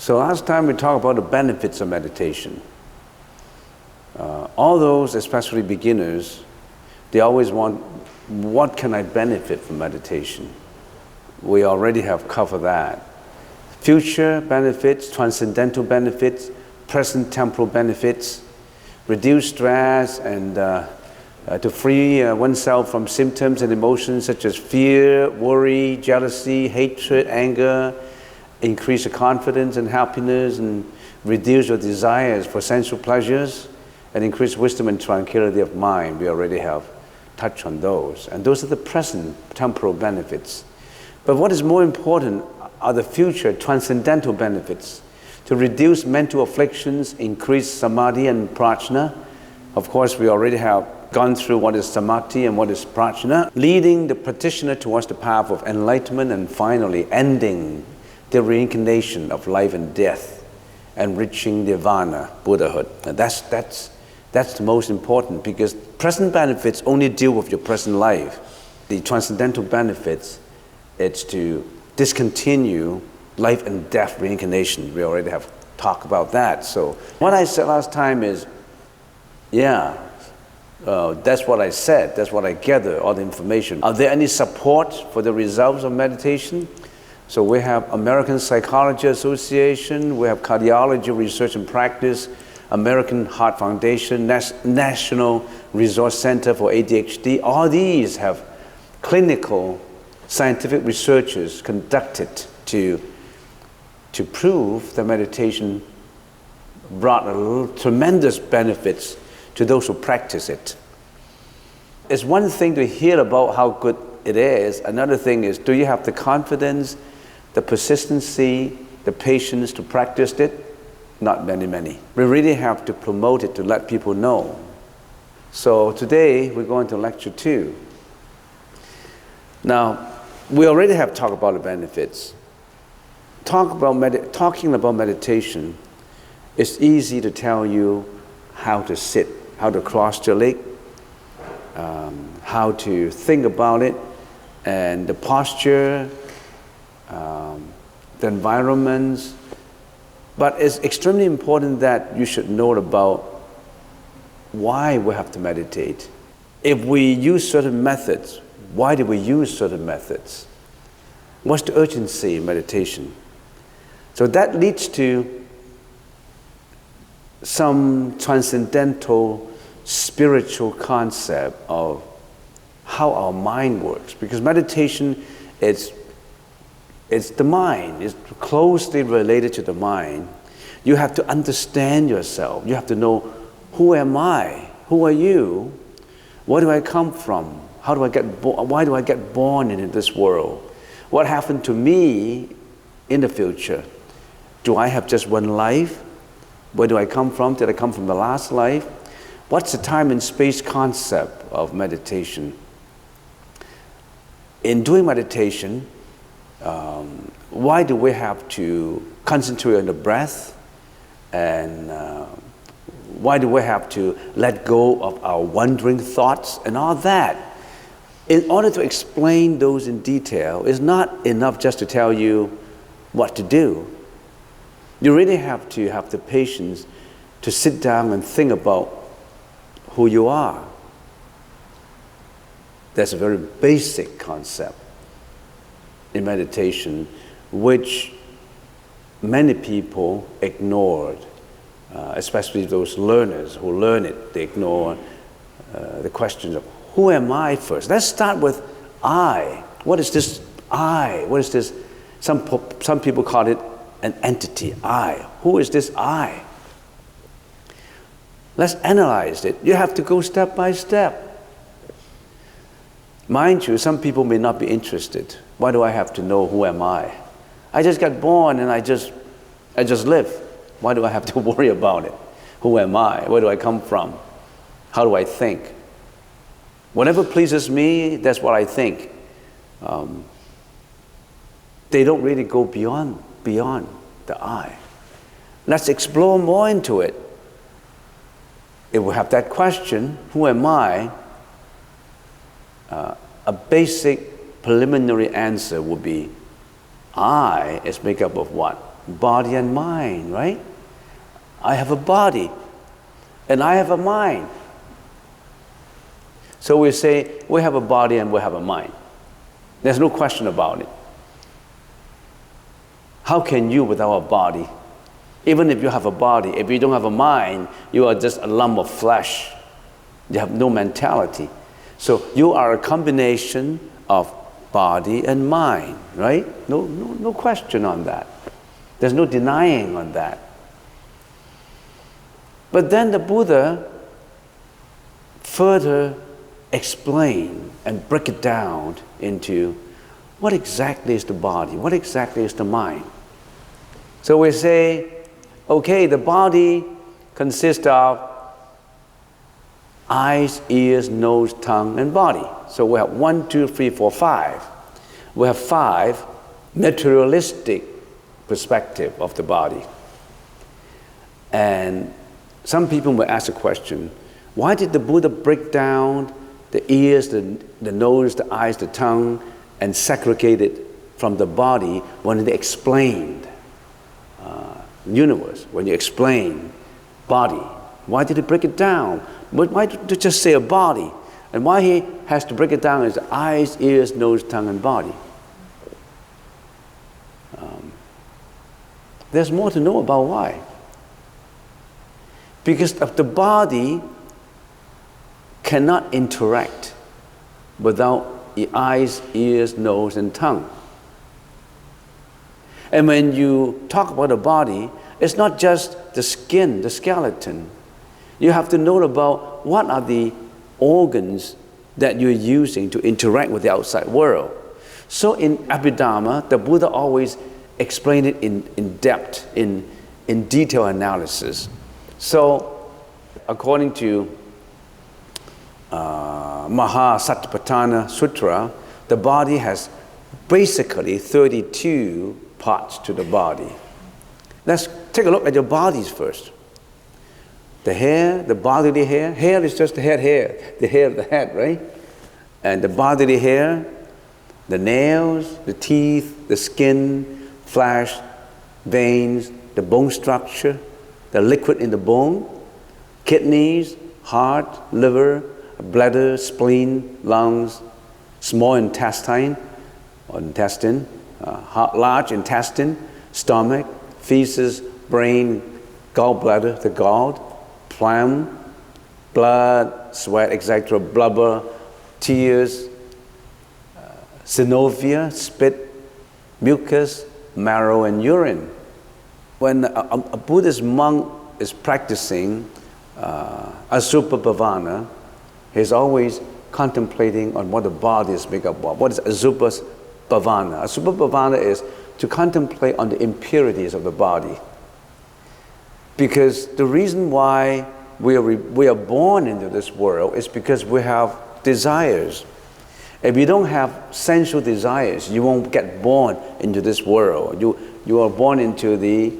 So last time we talked about the benefits of meditation. All those, especially beginners, they always want, what can I benefit from meditation? We already have covered that. Future benefits, transcendental benefits, present temporal benefits, reduce stress and to free oneself from symptoms and emotions such as fear, worry, jealousy, hatred, anger, increase the confidence and happiness, and reduce your desires for sensual pleasures, and increase wisdom and tranquility of mind. We already have touched on those. And those are the present temporal benefits. But what is more important are the future transcendental benefits. To reduce mental afflictions, increase samadhi and prajna. Of course, we already have gone through what is samadhi and what is prajna, leading the practitioner towards the path of enlightenment, and finally ending the reincarnation of life and death and reaching nirvana, Buddhahood. And that's the most important, because present benefits only deal with your present life. The transcendental benefits, it's to discontinue life and death reincarnation. We already have talked about that. So what I said last time is, that's what I said, that's what I gathered, all the information. Are there any support for the results of meditation? So we have American Psychology Association, we have Cardiology Research and Practice, American Heart Foundation, National Resource Center for ADHD. All these have clinical scientific researches conducted to prove that meditation brought tremendous benefits to those who practice it. It's one thing to hear about how good it is. Another thing is, do you have the confidence, the persistency, the patience to practice it? Not many. We really have to promote it to let people know. So today we're going to lecture 2. Now, we already have talked about the benefits. Talking about meditation, it's easy to tell you how to sit, how to cross your leg, how to think about it, and the posture, the environments. But it's extremely important that you should know about why we have to meditate. If we use certain methods, why do we use certain methods? What's the urgency in meditation? So that leads to some transcendental spiritual concept of how our mind works. Because meditation is the mind, it's closely related to the mind. You have to understand yourself. You have to know, who am I? Who are you? Where do I come from? How do I get born? Why do I get born into this world? What happened to me in the future? Do I have just one life? Where do I come from? Did I come from the last life? What's the time and space concept of meditation? In doing meditation, why do we have to concentrate on the breath? And why do we have to let go of our wandering thoughts and all that? In order to explain those in detail, it's not enough just to tell you what to do. You really have to have the patience to sit down and think about who you are. That's a very basic concept in meditation, which many people ignored, especially those learners who learn it. They ignore the questions of, who am I first? Let's start with I. What is this I? What is this? Some people call it an entity, I. Who is this I? Let's analyze it. You have to go step by step. Mind you, some people may not be interested. Why do I have to know who am I? I just got born and I just live. Why do I have to worry about it? Who am I? Where do I come from? How do I think? Whatever pleases me, that's what I think. They don't really go beyond the I. Let's explore more into it. If we have that question, who am I? A basic preliminary answer would be, I is made up of what? body and mind, right? I have a body and I have a mind. So we say we have a body and we have a mind. There's no question about it. How can you without a body? Even if you have a body, if you don't have a mind, you are just a lump of flesh. You have no mentality. So you are a combination of body and mind, right? No question on that. There's no denying on that. But then the Buddha further explain and break it down into what exactly is the body, what exactly is the mind. So we say, okay, the body consists of eyes, ears, nose, tongue, and body. So we have 1, 2, 3, 4, 5. We have 5 materialistic perspective of the body. And some people will ask a question, why did the Buddha break down the ears, the nose, the eyes, the tongue, and segregate it from the body when they explained universe, when you explain body? Why did he break it down? Why did he just say a body? And why he has to break it down as eyes, ears, nose, tongue, and body? There's more to know about why. Because of the body cannot interact without the eyes, ears, nose, and tongue. And when you talk about the body, it's not just the skin, the skeleton. You have to know about what are the organs that you're using to interact with the outside world. So in Abhidharma, the Buddha always explained it in depth, in detailed analysis. So according to Mahasatipatthana Sutra, the body has basically 32 parts to the body. Let's take a look at your bodies first. The hair, the bodily hair. Hair is just the head hair, the hair of the head, right? And the bodily hair, the nails, the teeth, the skin, flesh, veins, the bone structure, the liquid in the bone, kidneys, heart, liver, bladder, spleen, lungs, small intestine, or intestine, large intestine, stomach, feces, brain, gallbladder, the gall, phlegm, blood, sweat, etc., blubber, tears, synovia, spit, mucus, marrow, and urine. When a Buddhist monk is practicing Asubha Bhavana, he's always contemplating on what the body is made up of. What is Asubha Bhavana? Asubha Bhavana is to contemplate on the impurities of the body. Because the reason why we are born into this world is because we have desires. If you don't have sensual desires, you won't get born into this world. You are born into the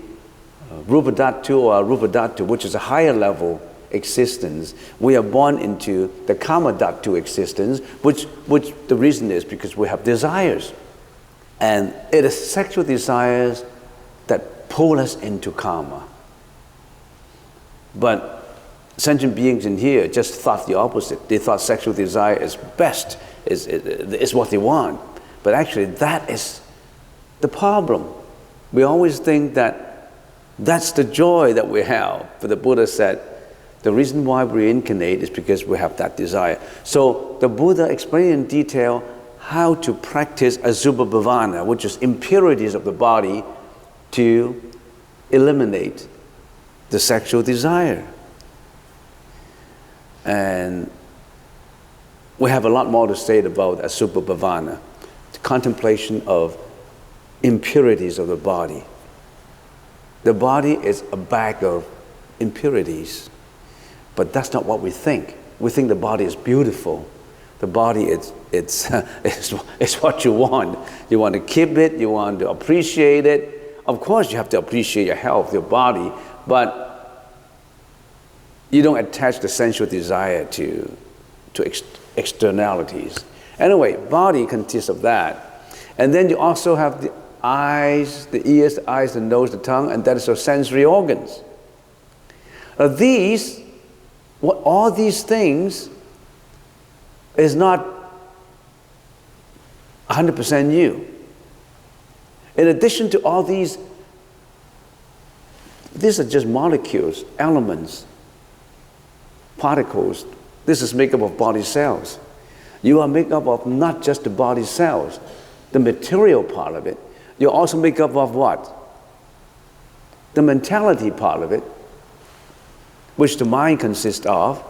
Rupa Dhatu or Arupa Dhatu, which is a higher level existence. We are born into the Kama Dhatu existence, which the reason is because we have desires. And it is sexual desires that pull us into karma. But sentient beings in here just thought the opposite. They thought sexual desire is best, is what they want. But actually that is the problem. We always think that that's the joy that we have. But the Buddha said, the reason why we reincarnate is because we have that desire. So the Buddha explained in detail how to practice Asubha Bhavana, which is impurities of the body, to eliminate the sexual desire. And we have a lot more to say about Asubha Bhavana, the contemplation of impurities of the body. The body is a bag of impurities, but that's not what we think. We think the body is beautiful. The body it's what you want. You want to keep it, you want to appreciate it. Of course you have to appreciate your health, your body, but you don't attach the sensual desire to externalities. Anyway, body consists of that. And then you also have eyes, the ears, the eyes, the nose, the tongue, and that is your sensory organs. All these things is not 100% you. In addition to all these are just molecules, elements, particles. This is made up of body cells. You are made up of not just the body cells, the material part of it. You're also made up of what? The mentality part of it, which the mind consists of.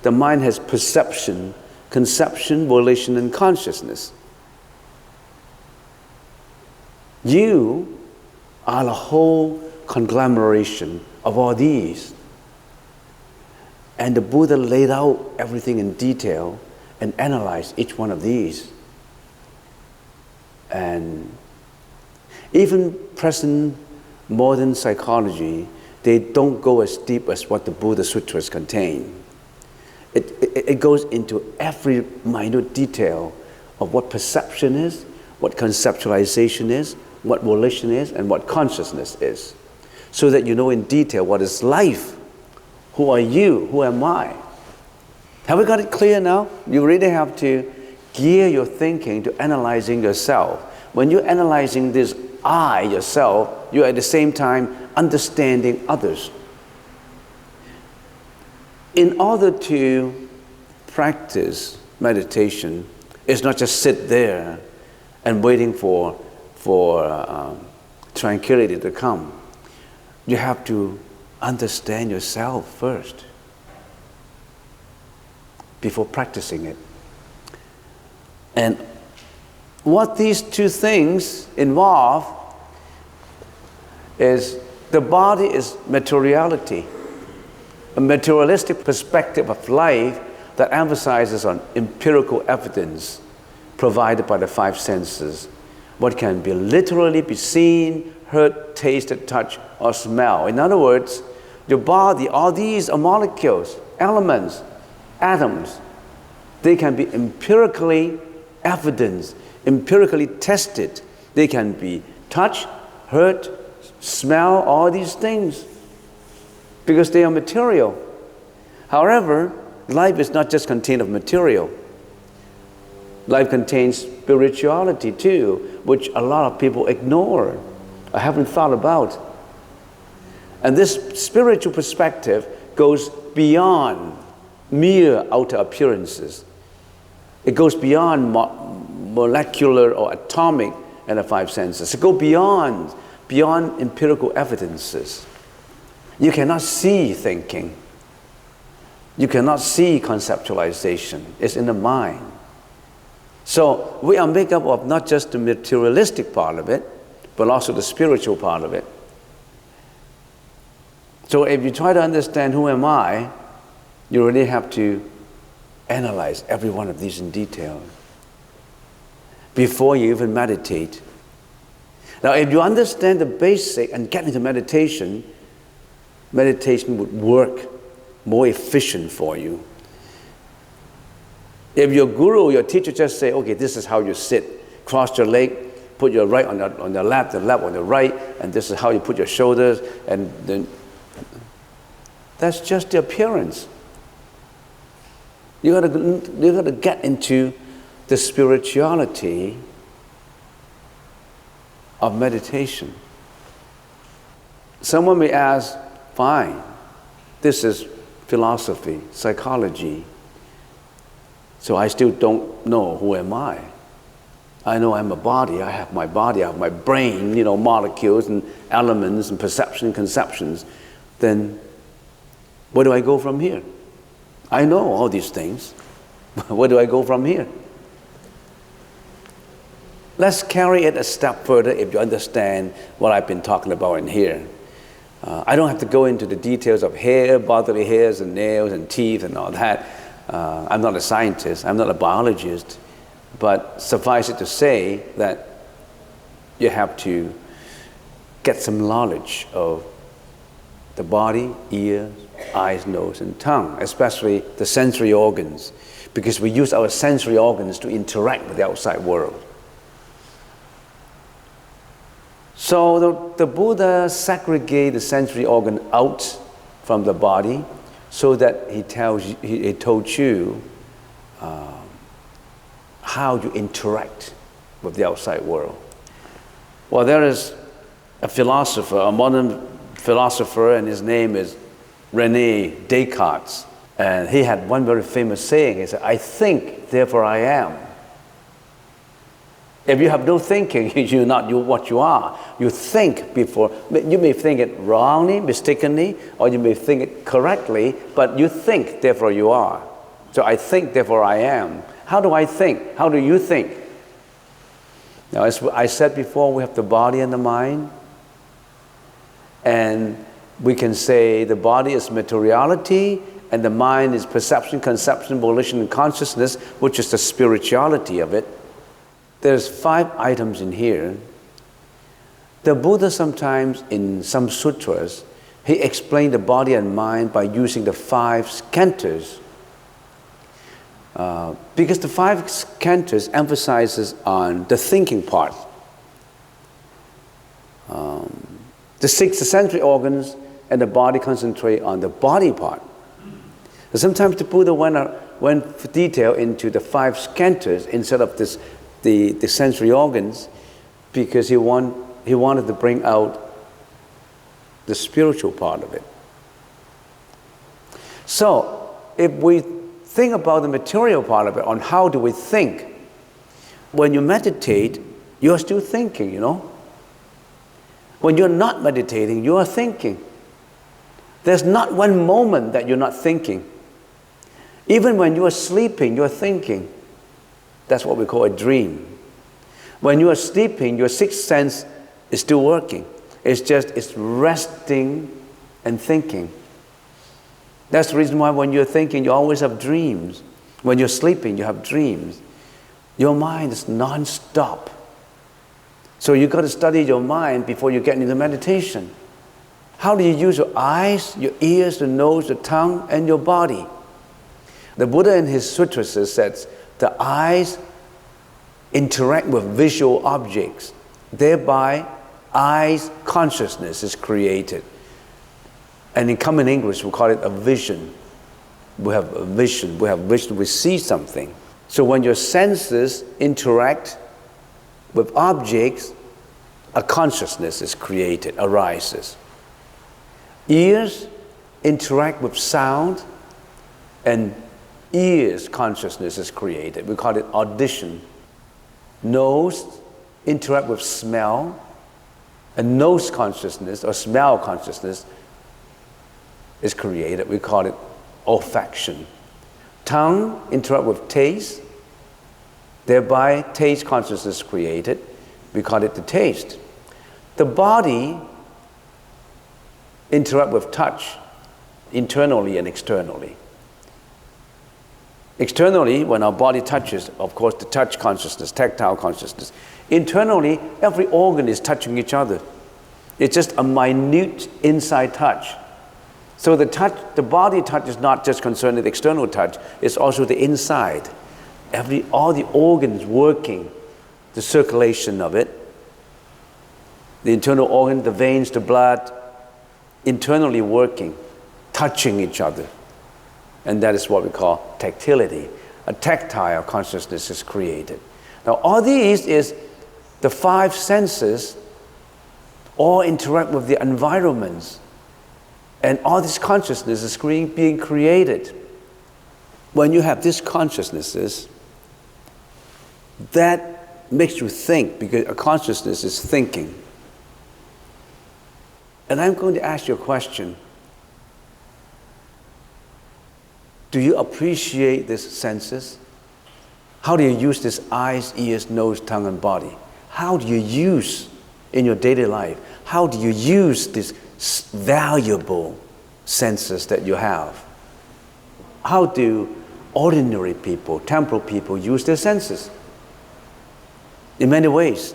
The mind has perception, conception, volition, and consciousness. You are the whole conglomeration of all these. And the Buddha laid out everything in detail and analyzed each one of these. And even present modern psychology, they don't go as deep as what the Buddha Sutras contain. It goes into every minute detail of what perception is, what conceptualization is, what volition is, and what consciousness is, so that you know in detail what is life. Who are you? Who am I? Have we got it clear now? You really have to gear your thinking to analyzing yourself. When you're analyzing this I, yourself, you're at the same time understanding others. In order to practice meditation, it's not just sit there and waiting for tranquility to come. You have to understand yourself first before practicing it. And what these two things involve is the body is materiality, a materialistic perspective of life that emphasizes on empirical evidence provided by the five senses, what can be literally be seen, heard, tasted, touched, or smell. In other words, your body, all these are molecules, elements, atoms. They can be empirically evidenced, empirically tested. They can be touched, heard, smell, all these things, because they are material. However, life is not just contained of material. Life contains spirituality too, which a lot of people ignore or haven't thought about. And this spiritual perspective goes beyond mere outer appearances. It goes beyond molecular or atomic and the five senses. It goes beyond empirical evidences. You cannot see thinking. You cannot see conceptualization. It's in the mind. So we are made up of not just the materialistic part of it, but also the spiritual part of it. So if you try to understand who am I, you really have to analyze every one of these in detail before you even meditate. Now, if you understand the basic and get into meditation, meditation would work more efficient for you. If your guru, your teacher just say, okay, this is how you sit, cross your leg, put your right on the left, the left on the right, and this is how you put your shoulders, and then that's just the appearance. You gotta get into the spirituality of meditation. Someone may ask, fine, this is philosophy, psychology, so I still don't know who am I. I know I'm a body, I have my brain, molecules and elements and perception and conceptions. Then where do I go from here? I know all these things. Where do I go from here? Let's carry it a step further if you understand what I've been talking about in here. I don't have to go into the details of hair, bodily hairs and nails and teeth and all that. I'm not a scientist, I'm not a biologist, but suffice it to say that you have to get some knowledge of the body, ears, eyes, nose, and tongue, especially the sensory organs, because we use our sensory organs to interact with the outside world. So the Buddha segregated the sensory organ out from the body so that he told you how you interact with the outside world. Well, there is a philosopher, a modern philosopher, and his name is René Descartes. And he had one very famous saying. He said, "I think, therefore I am." If you have no thinking, you're not what you are. You think before. You may think it wrongly, mistakenly, or you may think it correctly, but you think, therefore you are. So I think, therefore I am. How do I think? How do you think? Now, as I said before, we have the body and the mind. And we can say the body is materiality, and the mind is perception, conception, volition, and consciousness, which is the spirituality of it. There's 5 items in here. The Buddha sometimes, in some sutras, he explained the body and mind by using the 5 skandhas. Because the 5 skandhas emphasizes on the thinking part. The 6 sensory organs and the body concentrate on the body part. So sometimes the Buddha went for detail into the 5 skandhas instead of the sensory organs, because he wanted to bring out the spiritual part of it. So if we think about the material part of it, on how do we think, when you meditate, you're still thinking, you know. When you're not meditating, you are thinking. There's not one moment that you're not thinking. Even when you are sleeping, you're thinking. That's what we call a dream. When you are sleeping, your 6th sense is still working. It's resting and thinking. That's the reason why when you're thinking, you always have dreams. When you're sleeping, you have dreams. Your mind is non-stop. So you've got to study your mind before you get into meditation. How do you use your eyes, your ears, the nose, the tongue, and your body? The Buddha in his sutras says the eyes interact with visual objects. Thereby, eyes consciousness is created. And in common English, we call it a vision. We have a vision. We have vision. We see something. So when your senses interact with objects, a consciousness is created, arises. Ears interact with sound, and ears consciousness is created. We call it audition. Nose interact with smell, and nose consciousness or smell consciousness is created. We call it olfaction. Tongue interact with taste, thereby taste consciousness is created. We call it the taste. The body interact with touch, internally and externally. Externally, when our body touches, of course, the touch consciousness, tactile consciousness. Internally, every organ is touching each other. It's just a minute inside touch. So the body touch is not just concerned with external touch, it's also the inside. All the organs working, the circulation of it, the internal organ, the veins, the blood, internally working, touching each other. And that is what we call tactility. A tactile consciousness is created. Now all these is the 5 senses all interact with the environments. And all this consciousness is being created. When you have these consciousnesses, that makes you think, because a consciousness is thinking. And I'm going to ask you a question. Do you appreciate these senses? How do you use these eyes, ears, nose, tongue, and body? How do you use in your daily life? How do you use these valuable senses that you have? How do ordinary people, temporal people, use their senses? In many ways.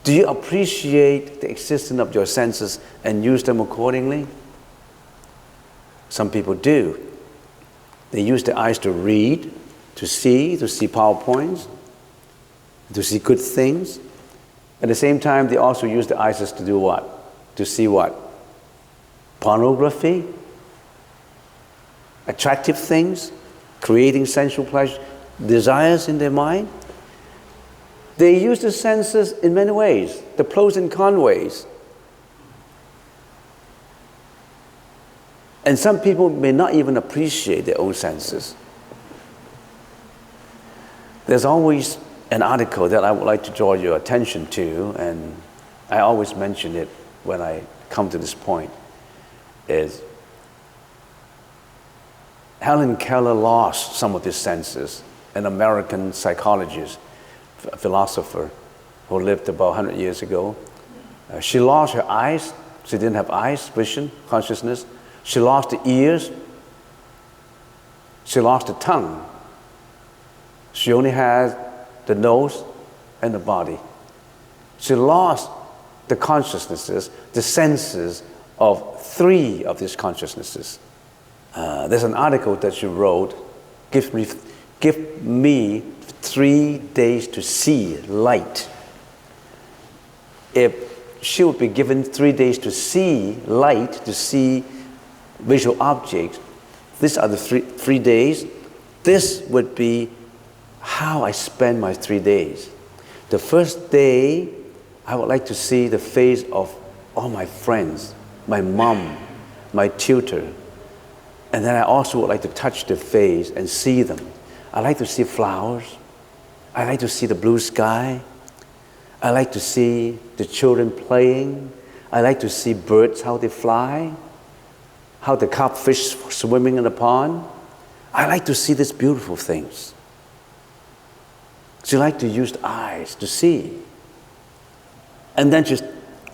Do you appreciate the existence of your senses and use them accordingly? Some people do. They use their eyes to read, to see PowerPoints, to see good things. At the same time, they also use the eyes to do what? To see what? Pornography, attractive things, creating sensual pleasure, desires in their mind. They use the senses in many ways, the pros and cons ways. And some people may not even appreciate their own senses. There's always an article that I would like to draw your attention to, and I always mention it when I come to this point, is Helen Keller lost some of his senses, an American psychologist, a philosopher who lived about 100 years ago. She lost her eyes. She didn't have eyes, vision, consciousness. She lost the ears. She lost the tongue. She only had the nose and the body. She lost the consciousnesses, the senses of 3 of these consciousnesses. There's an article that she wrote, give me 3 days to see light. If she would be given 3 days to see light, to see visual objects, these are the three days. This would be how I spend my 3 days. The first day, I would like to see the face of all my friends, my mom, my tutor. And then I also would like to touch their face and see them. I like to see flowers. I like to see the blue sky. I like to see the children playing. I like to see birds, how they fly, how the codfish swimming in the pond. I like to see these beautiful things. She liked to use the eyes to see. And then she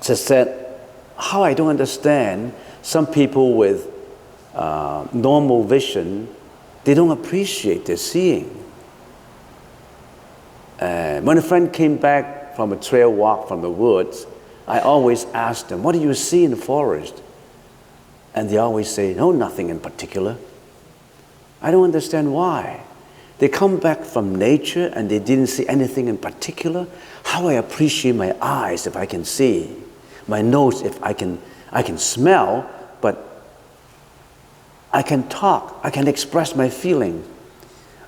said, how I don't understand, some people with normal vision, they don't appreciate their seeing. When a friend came back from a trail walk from the woods, I always ask them, what do you see in the forest? And they always say, no, nothing in particular. I don't understand why. They come back from nature and they didn't see anything in particular. How I appreciate my eyes if I can see, my nose if I can smell, but I can talk, I can express my feeling.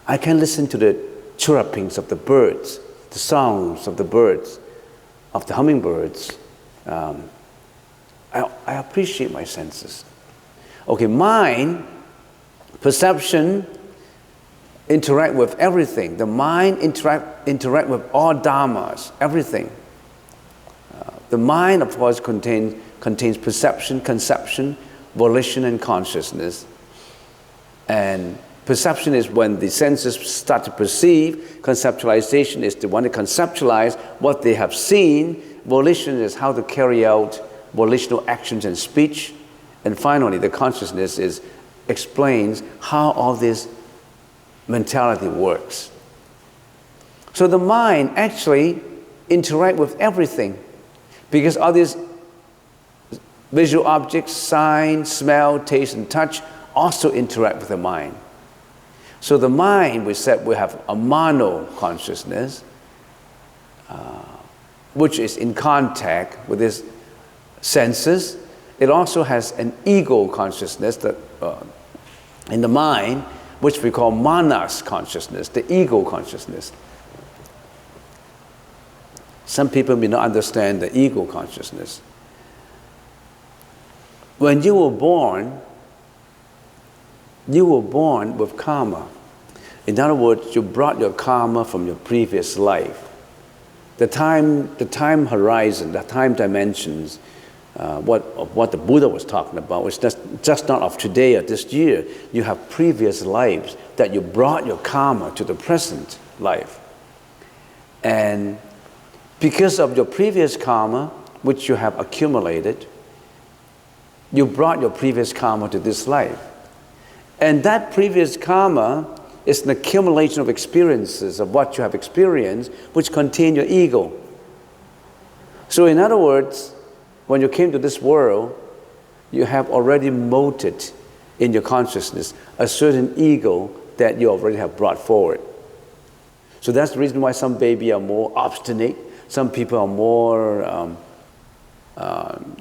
I can listen to the chirrupings of the birds, the songs of the birds, of the hummingbirds. I appreciate my senses. Okay, mind, perception, interact with everything. The mind interact with all dharmas, everything. The mind, of course, contains perception, conception, volition, and consciousness. And perception is when the senses start to perceive. Conceptualization is the one to conceptualize what they have seen. Volition is how to carry out volitional actions and speech. And finally, the consciousness explains how all this mentality works. So the mind actually interacts with everything because all these visual objects, sight, smell, taste, and touch also interact with the mind. So the mind, we said, we have a mono consciousness, which is in contact with these senses. It also has an ego consciousness that in the mind, which we call manas consciousness, the ego consciousness. Some people may not understand the ego consciousness. When you were born with karma. In other words, you brought your karma from your previous life. The time horizon, the time dimensions, what the Buddha was talking about was just not of today or this year. You have previous lives that you brought your karma to the present life. And because of your previous karma, which you have accumulated, you brought your previous karma to this life. And that previous karma is an accumulation of experiences of what you have experienced, which contain your ego. So in other words, when you came to this world, you have already molded in your consciousness a certain ego that you already have brought forward. So that's the reason why some babies are more obstinate. Some people are more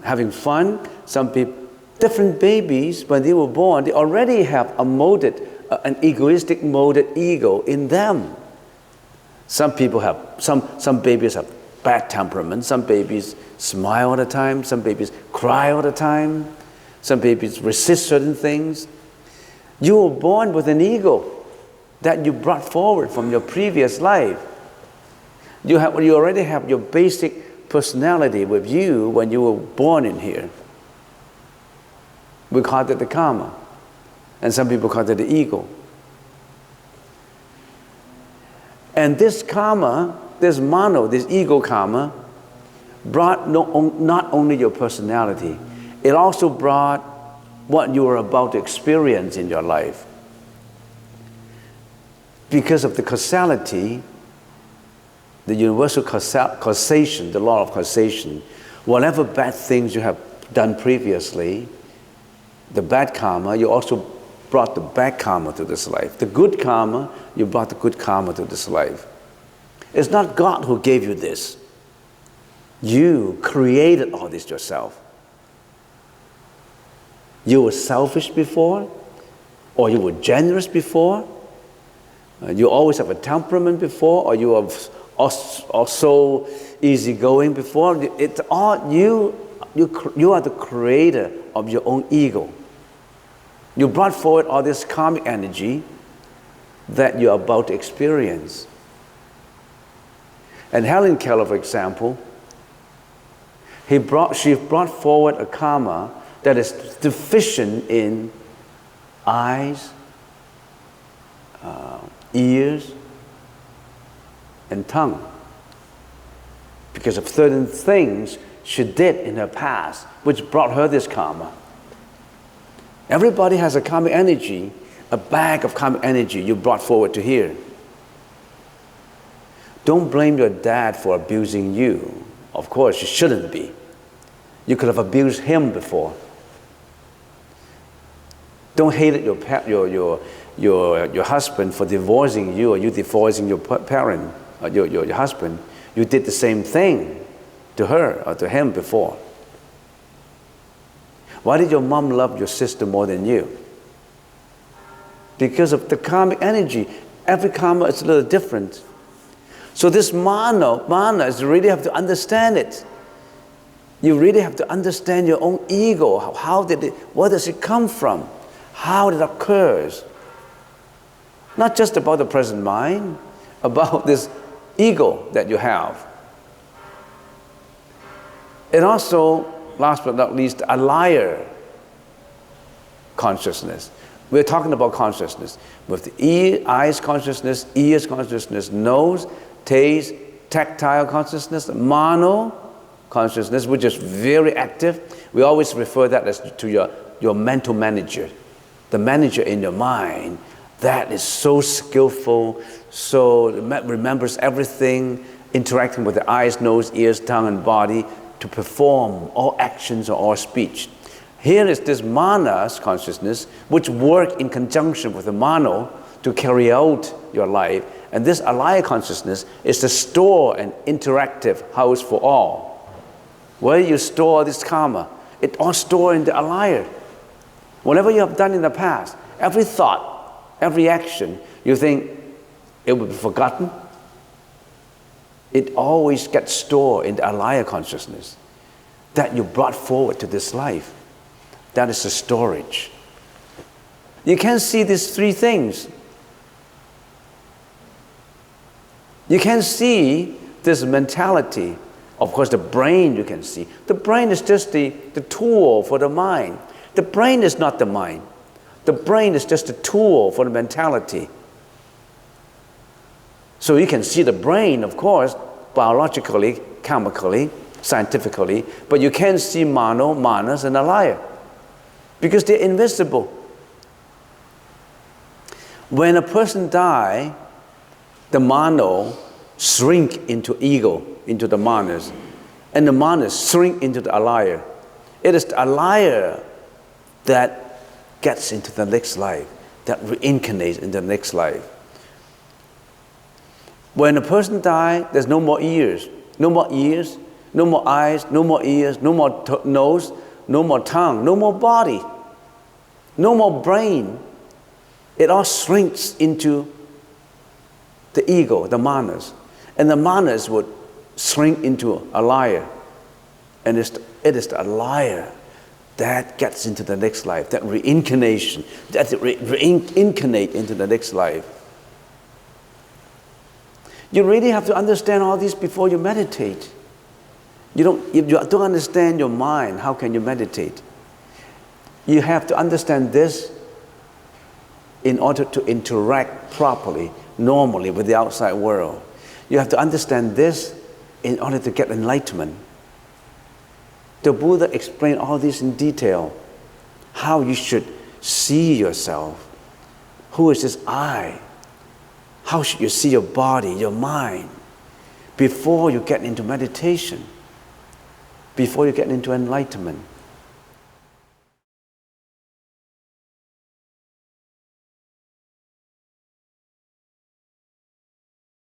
having fun. Some people, different babies, when they were born, they already have an egoistic molded ego in them. Some people have, some babies have bad temperament. Some babies smile all the time. Some babies cry all the time. Some babies resist certain things. You were born with an ego that you brought forward from your previous life. You already have your basic personality with you when you were born in here. We call it the karma. And some people call it the ego. And this karma, this mano, this ego karma, brought not only your personality, it also brought what you were about to experience in your life. Because of the causality, the universal causation, the law of causation, whatever bad things you have done previously, the bad karma, you also brought the bad karma to this life. The good karma, you brought the good karma to this life. It's not God who gave you this. You created all this yourself. You were selfish before, or you were generous before, you always have a temperament before, or you are also easygoing before. It's all you are the creator of your own ego. You brought forward all this karmic energy that you're about to experience. And Helen Keller, for example, she brought forward a karma that is deficient in eyes, ears, and tongue, because of certain things she did in her past, which brought her this karma. Everybody has a karmic energy, a bag of karmic energy you brought forward to here. Don't blame your dad for abusing you. Of course, you shouldn't be. You could have abused him before. Don't hate your husband for divorcing you, or you divorcing your parent, or your husband. You did the same thing to her or to him before. Why did your mom love your sister more than you? Because of the karmic energy. Every karma is a little different. So this mana is you really have to understand it. You really have to understand your own ego. Where does it come from? How it occurs. Not just about the present mind, about this ego that you have. And also, last but not least, a liar consciousness. We're talking about consciousness. With the eyes consciousness, ears consciousness, nose, taste, tactile consciousness, mano consciousness, which is very active. We always refer that as to your mental manager. The manager in your mind that is so skillful, so remembers everything, interacting with the eyes, nose, ears, tongue, and body to perform all actions or all speech. Here is this manas consciousness, which work in conjunction with the mano to carry out your life. And this alaya consciousness is the store and interactive house for all. Where you store this karma, it all stored in the alaya. Whatever you have done in the past, every thought, every action, you think it will be forgotten. It always gets stored in the alaya consciousness that you brought forward to this life. That is the storage. You can see these three things. You can see this mentality. Of course, the brain you can see. The brain is just the tool for the mind. The brain is not the mind. The brain is just a tool for the mentality. So you can see the brain, of course, biologically, chemically, scientifically, but you can't see mano, manas, and alaya because they're invisible. When a person dies, the mano shrink into ego, into the manas, and the manas shrink into the alaya. It is the alaya that gets into the next life, that reincarnates in the next life. When a person dies, there's no more ears, No more ears, no more eyes, no more ears, no more nose, no more tongue, no more body, no more brain. It all shrinks into the ego, the manas. And the manas would shrink into a liar. And it is a liar that gets into the next life, that reincarnation, that reincarnate into the next life. You really have to understand all this before you meditate. If you don't understand your mind, how can you meditate? You have to understand this in order to interact properly, normally with the outside world. You have to understand this in order to get enlightenment. The Buddha explained all this in detail, how you should see yourself. Who is this I? How should you see your body, your mind, before you get into meditation, before you get into enlightenment?